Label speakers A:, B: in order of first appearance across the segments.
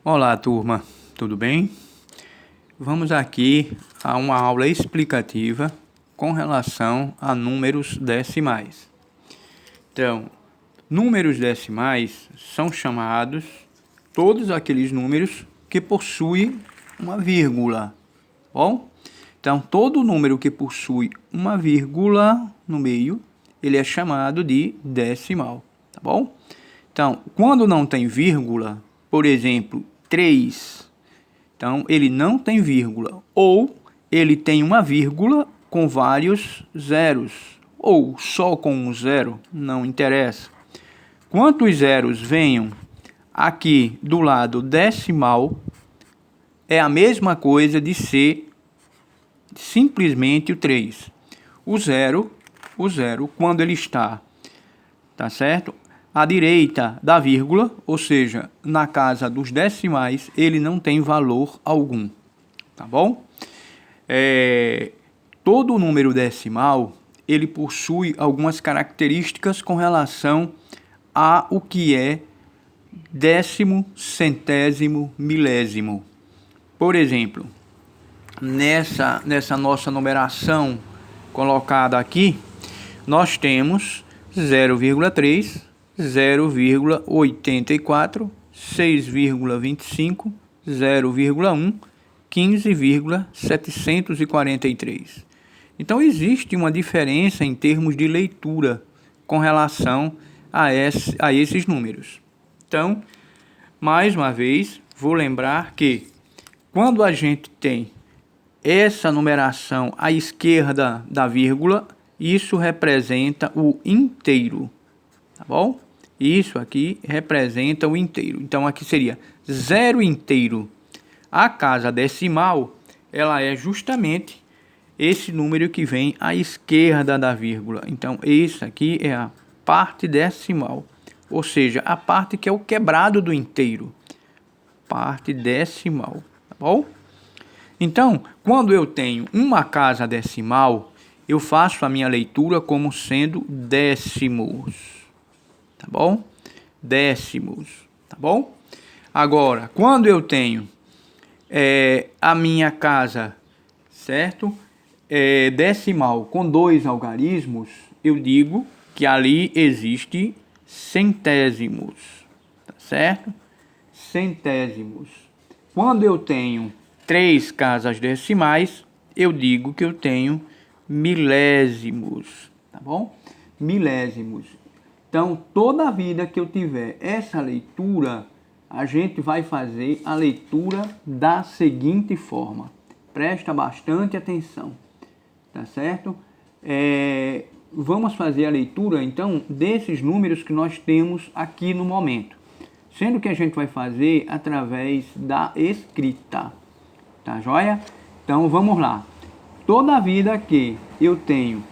A: Olá, turma, tudo bem? Vamos aqui a uma aula explicativa com relação a números decimais. Então, números decimais são chamados todos aqueles números que possuem uma vírgula, bom? Então, todo número que possui uma vírgula no meio, ele é chamado de decimal, tá bom? Então, quando não tem vírgula, por exemplo, 3, então ele não tem vírgula, ou ele tem uma vírgula com vários zeros, ou só com um zero, não interessa. Quantos zeros venham aqui do lado decimal, é a mesma coisa de ser simplesmente o 3. O zero, quando ele está, tá certo? À direita da vírgula, ou seja, na casa dos decimais, ele não tem valor algum, tá bom? Todo número decimal, ele possui algumas características com relação a o que é décimo, centésimo, milésimo. Por exemplo, nessa nossa numeração colocada aqui, nós temos 0,3, 0,84, 6,25, 0,1, 15,743. Então existe uma diferença em termos de leitura com relação a esses números. Então, mais uma vez, vou lembrar que quando a gente tem essa numeração à esquerda da vírgula, isso representa o inteiro, tá bom? Isso aqui representa o inteiro. Então, aqui seria 0 inteiro. A casa decimal, ela é justamente esse número que vem à esquerda da vírgula. Então, isso aqui é a parte decimal, ou seja, a parte que é o quebrado do inteiro. Parte decimal, tá bom? Então, quando eu tenho uma casa decimal, eu faço a minha leitura como sendo décimos, tá bom? Décimos, tá bom? Agora, quando eu tenho a minha casa, certo? Decimal com 2 algarismos, eu digo que ali existe centésimos, tá certo? Centésimos. Quando eu tenho 3 casas decimais, eu digo que eu tenho milésimos, tá bom? Milésimos. Então, toda vida que eu tiver essa leitura, a gente vai fazer a leitura da seguinte forma. Presta bastante atenção, tá certo? Vamos fazer a leitura, então, desses números que nós temos aqui no momento. Sendo que a gente vai fazer através da escrita, tá joia? Então, vamos lá. Toda vida que eu tenho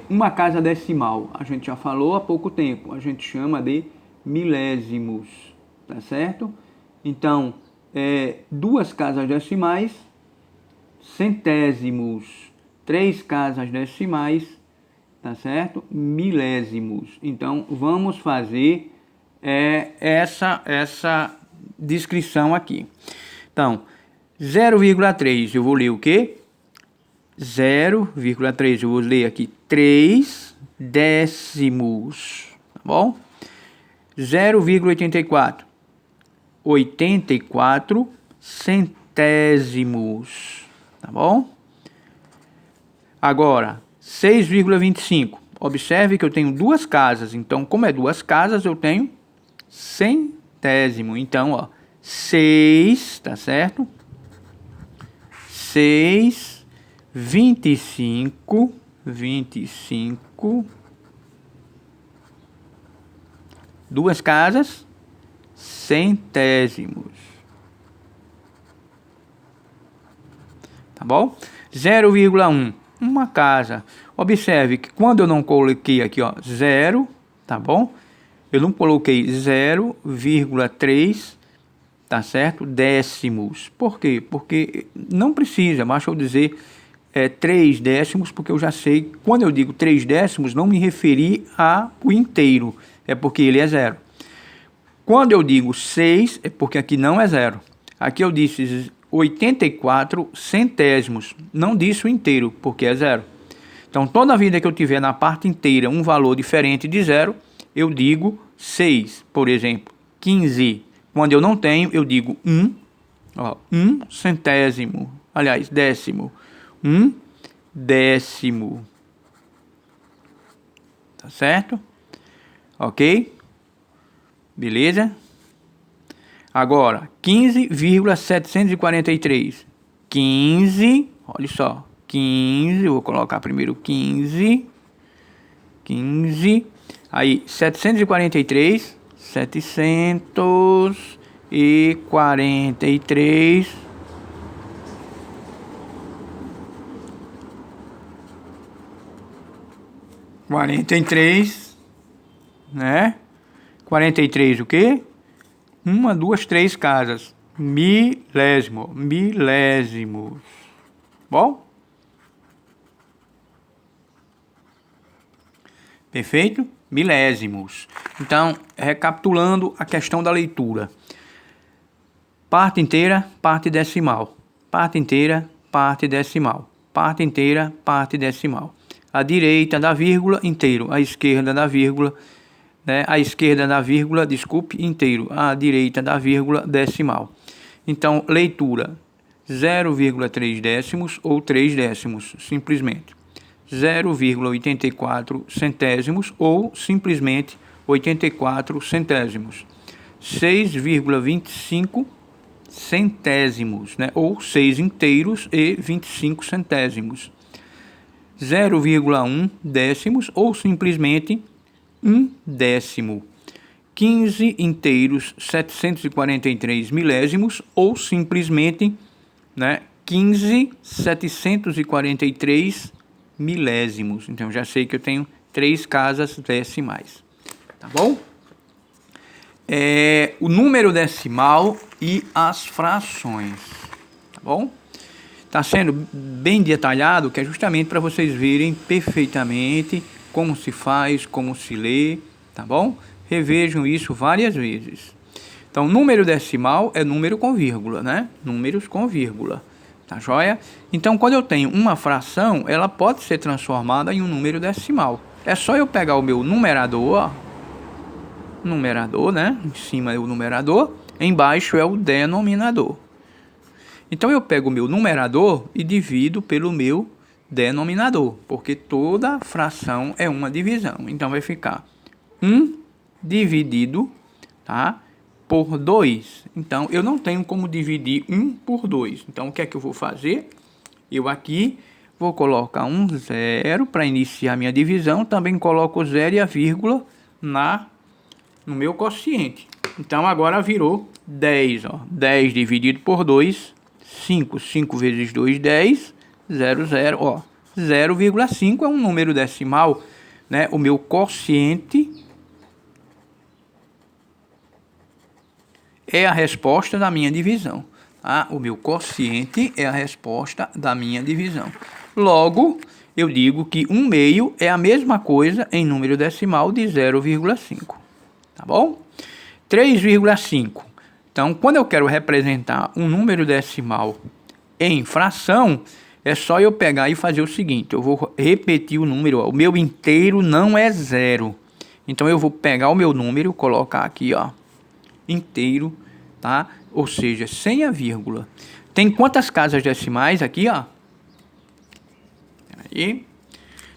A: uma casa decimal, a gente já falou há pouco tempo, a gente chama de milésimos, tá certo? Então, 2 casas decimais, centésimos, 3 casas decimais, tá certo? Milésimos. Então, vamos fazer essa descrição aqui. Então, 0,3, eu vou ler o quê? 0,3, eu vou ler aqui 3 décimos, tá bom? 0,84, 84 centésimos, tá bom? Agora, 6,25, observe que eu tenho 2 casas, então como é 2 casas, eu tenho centésimo, então, ó, 6, tá certo? 6, 25, 2 casas, centésimos, tá bom? 0,1, uma casa. Observe que quando eu não coloquei aqui, ó, 0, tá bom? Eu não coloquei 0,3, tá certo? Décimos. Por quê? Porque não precisa, basta eu dizer 3 décimos, porque eu já sei, quando eu digo 3 décimos, não me referi ao inteiro, é porque ele é 0. Quando eu digo 6, é porque aqui não é zero. Aqui eu disse 84 centésimos. Não disse o inteiro, porque é zero. Então, toda vida que eu tiver na parte inteira um valor diferente de zero, eu digo 6. Por exemplo, 15. Quando eu não tenho, eu digo 1. Ó, 1 centésimo. Aliás, décimo. 1 décimo. Tá certo? Ok? Beleza? Agora, 15,743. 15, olha só. 15, eu vou colocar primeiro 15. 15. Aí, 743. 743. 43, né? 43 o quê? 1, 2, 3 casas. Milésimo. Milésimos. Bom? Perfeito? Milésimos. Então, recapitulando a questão da leitura. Parte inteira, parte decimal. Parte inteira, parte decimal. Parte inteira, parte decimal. A direita da vírgula, inteiro. A esquerda da vírgula, né? A esquerda da vírgula, desculpe, inteiro. A direita da vírgula, decimal. Então, leitura 0,3 décimos ou 3 décimos, simplesmente. 0,84 centésimos ou simplesmente 84 centésimos. 6,25 centésimos, né? Ou 6 inteiros e 25 centésimos. 0,1 décimos ou simplesmente 1 décimo. 15 inteiros, 743 milésimos ou simplesmente, né, 15,743 milésimos. Então já sei que eu tenho 3 casas decimais. Tá bom? O número decimal e as frações. Tá bom? Está sendo bem detalhado, que é justamente para vocês verem perfeitamente como se faz, como se lê, tá bom? Revejam isso várias vezes. Então, número decimal é número com vírgula, né? Números com vírgula, tá joia? Então, quando eu tenho uma fração, ela pode ser transformada em um número decimal. É só eu pegar o meu numerador, ó, numerador, né? Em cima é o numerador, embaixo é o denominador. Então, eu pego o meu numerador e divido pelo meu denominador, porque toda fração é uma divisão. Então, vai ficar 1 dividido, tá, por 2. Então, eu não tenho como dividir 1 por 2. Então, o que é que eu vou fazer? Eu aqui vou colocar um 0 para iniciar minha divisão. Também coloco o 0 e a vírgula no meu quociente. Então, agora virou 10. Ó. 10 dividido por 2, 5. 5 vezes 2, 10. 0, 0. Ó. 0,5 é um número decimal, né? O meu quociente é a resposta da minha divisão. Tá? O meu quociente é a resposta da minha divisão. Logo, eu digo que 1/2 é a mesma coisa em número decimal de 0,5. Tá bom? 3,5. Então, quando eu quero representar um número decimal em fração, é só eu pegar e fazer o seguinte. Eu vou repetir o número. Ó. O meu inteiro não é 0. Então, eu vou pegar o meu número, colocar aqui, ó, inteiro, tá? Ou seja, sem a vírgula. Tem quantas casas decimais aqui, ó? Aí.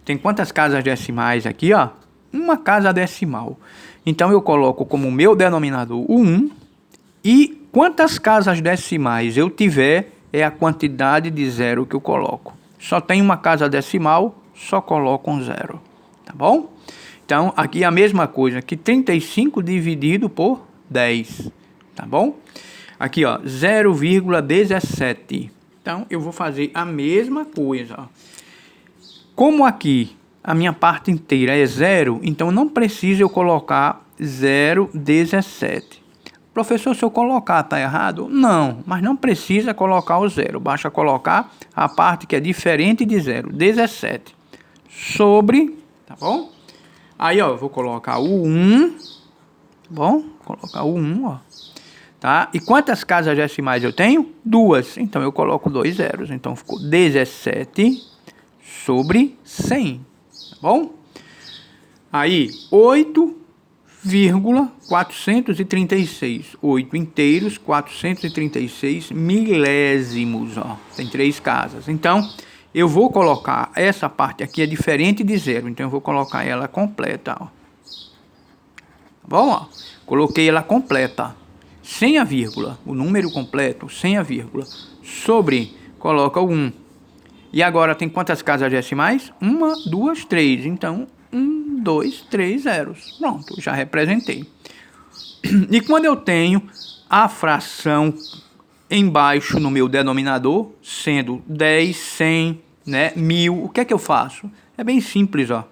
A: Tem quantas casas decimais aqui, ó? Uma casa decimal. Então, eu coloco como meu denominador o 1. E quantas casas decimais eu tiver, é a quantidade de 0 que eu coloco. Só tem uma casa decimal, só coloco um 0. Tá bom? Então, aqui é a mesma coisa que 35 dividido por 10. Tá bom? Aqui, ó, 0,17. Então, eu vou fazer a mesma coisa. Ó. Como aqui a minha parte inteira é 0, então não precisa eu colocar 0,17. Professor, se eu colocar, tá errado? Não, mas não precisa colocar o 0. Basta colocar a parte que é diferente de 0, 17. Sobre, tá bom? Aí, ó, eu vou colocar o 1, tá bom? colocar o 1, ó. Tá? E quantas casas decimais eu tenho? 2. Então eu coloco 2 zeros. Então ficou 17 sobre 100. Tá bom? Aí, 8,436. 8 inteiros, 436 milésimos. Ó. Tem 3 casas. Então, eu vou colocar essa parte aqui, é diferente de 0. Então, eu vou colocar ela completa. Ó. Tá bom? Ó. Coloquei ela completa. Sem a vírgula. O número completo, sem a vírgula. Sobre, coloca o 1. E agora tem quantas casas decimais? 1, 2, 3. Então, 1, 2, 3 zeros. Pronto, já representei. E quando eu tenho a fração embaixo no meu denominador, sendo 10, 100, né, 1000, o que é que eu faço? É bem simples, ó.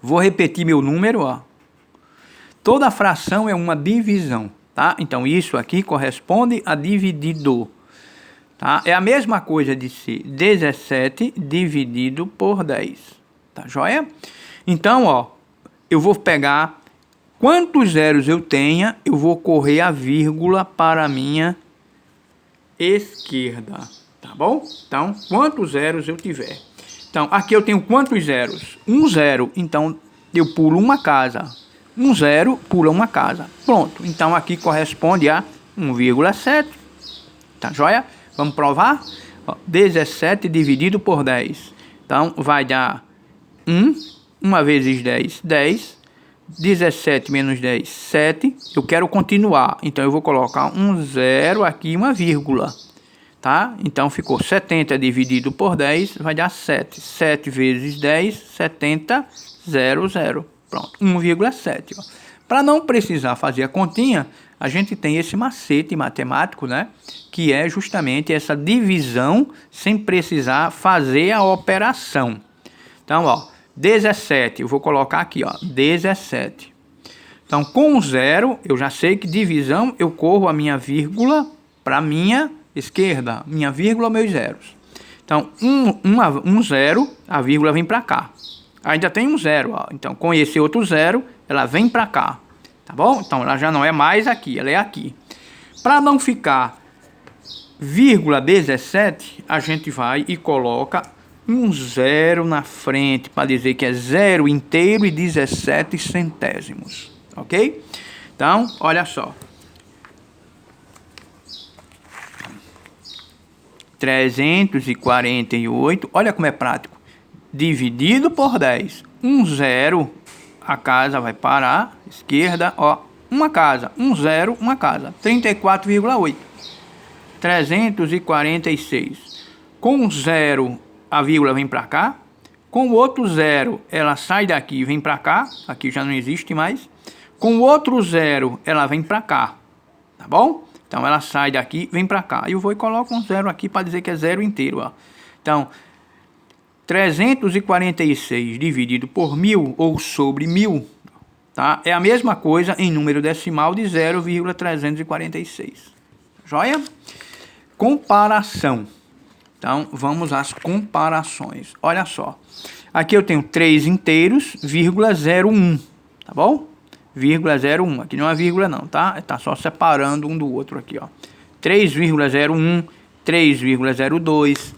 A: Vou repetir meu número, ó. Toda fração é uma divisão, tá? Então, isso aqui corresponde a dividido. Tá? É a mesma coisa de ser 17 dividido por 10. Tá joia? Então, ó, eu vou pegar quantos zeros eu tenha, eu vou correr a vírgula para a minha esquerda. Tá bom? Então, quantos zeros eu tiver. Então, aqui eu tenho quantos zeros? 1 zero. Então, eu pulo uma casa. 1 zero, pula uma casa. Pronto. Então, aqui corresponde a 1,7. Tá joia? Vamos provar? Ó, 17 dividido por 10. Então, vai dar 1. 1 vezes 10, 10. 17 menos 10, 7. Eu quero continuar. Então, eu vou colocar um zero aqui e uma vírgula. Tá? Então, ficou 70 dividido por 10, vai dar 7. 7 vezes 10, 70, 0, 0. Pronto, 1,7. Para não precisar fazer a continha, a gente tem esse macete matemático, né? Que é justamente essa divisão sem precisar fazer a operação. Então, ó, 17, eu vou colocar aqui, ó, 17. Então, com o zero, eu já sei que divisão, eu corro a minha vírgula para a minha esquerda, minha vírgula, meus zeros. Então, um zero, a vírgula vem para cá. Ainda tem um zero, ó. Então, com esse outro zero, ela vem para cá. Tá bom? Então, ela já não é mais aqui, ela é aqui. Para não ficar vírgula 17, a gente vai e coloca um zero na frente, para dizer que é 0 inteiro e 17 centésimos. Ok? Então, olha só. 348, olha como é prático. Dividido por 10. Um zero, a casa vai parar. Esquerda, ó. Uma casa. Um zero, uma casa. 34,8. 346. Com zero, a vírgula vem para cá. Com o outro zero, ela sai daqui e vem para cá. Aqui já não existe mais. Com o outro zero, ela vem para cá. Tá bom? Então, ela sai daqui, vem para cá. E eu vou e coloco um zero aqui para dizer que é zero inteiro, ó. Então, 346 dividido por 1000 ou sobre 1000, tá? É a mesma coisa em número decimal de 0,346. Joia? Comparação. Então, vamos às comparações. Olha só. Aqui eu tenho 3 inteiros, vírgula 01, tá bom? Vírgula 01, aqui não é vírgula não, tá? Tá só separando um do outro aqui, ó. 3,01, 3,02.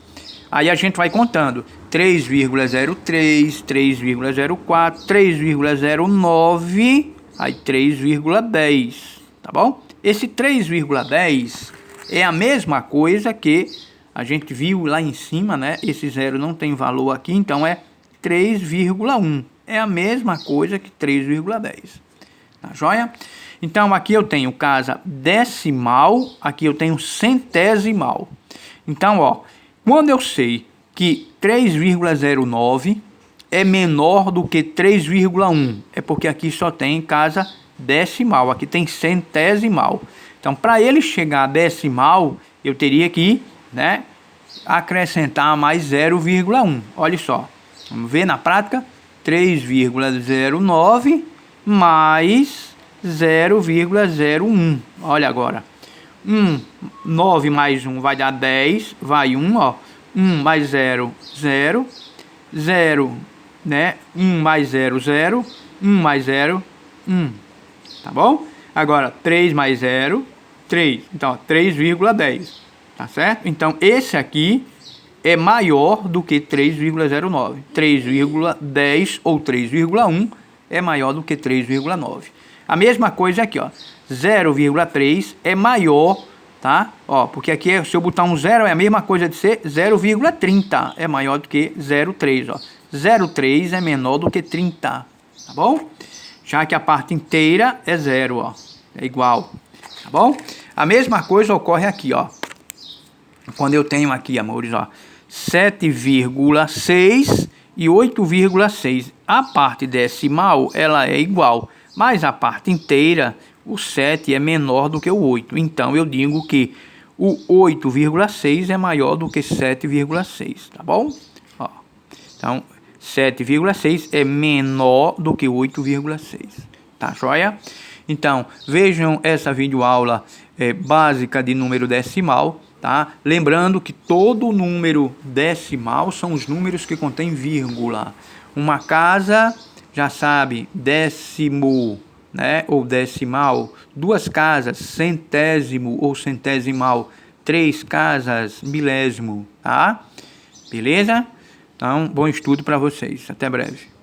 A: Aí a gente vai contando. 3,03, 3,04, 3,09, aí 3,10, tá bom? Esse 3,10 é a mesma coisa que a gente viu lá em cima, né? Esse zero não tem valor aqui, então é 3,1. É a mesma coisa que 3,10. Tá joia? Então, aqui eu tenho casa decimal, aqui eu tenho centesimal. Então, ó, quando eu sei que 3,09 é menor do que 3,1, é porque aqui só tem casa decimal, aqui tem centesimal. Então, para ele chegar a decimal, eu teria que, né, acrescentar mais 0,1. Olha só, vamos ver na prática, 3,09 mais 0,01. Olha agora. 9 mais 1 vai dar 10. Vai 1, ó. 1 mais 0, 0. 0, né? 1 mais 0, 0. 1 mais 0, 1. tá bom? Agora, 3 mais 0, 3. Então, 3,10, tá certo? Então, esse aqui é maior do que 3,09. 3,10 ou 3,1 é maior do que 3,9. A mesma coisa aqui, ó. 0,3 é maior, tá? Ó, porque aqui, se eu botar um 0, é a mesma coisa de ser 0,30. É maior do que 0,3, ó. 0,3 é menor do que 30, tá bom? Já que a parte inteira é 0, ó. É igual, tá bom? A mesma coisa ocorre aqui, ó. Quando eu tenho aqui, amores, ó, 7,6 e 8,6. A parte decimal, ela é igual, mas a parte inteira, o 7 é menor do que o 8. Então, eu digo que o 8,6 é maior do que 7,6, tá bom? Ó, então, 7,6 é menor do que 8,6, tá joia? Então, vejam essa videoaula básica de número decimal, tá? Lembrando que todo número decimal são os números que contêm vírgula. Uma casa, já sabe, décimo, né? Ou decimal. Duas casas, centésimo ou centesimal. Três casas, milésimo, tá? Beleza? Então, bom estudo para vocês. Até breve.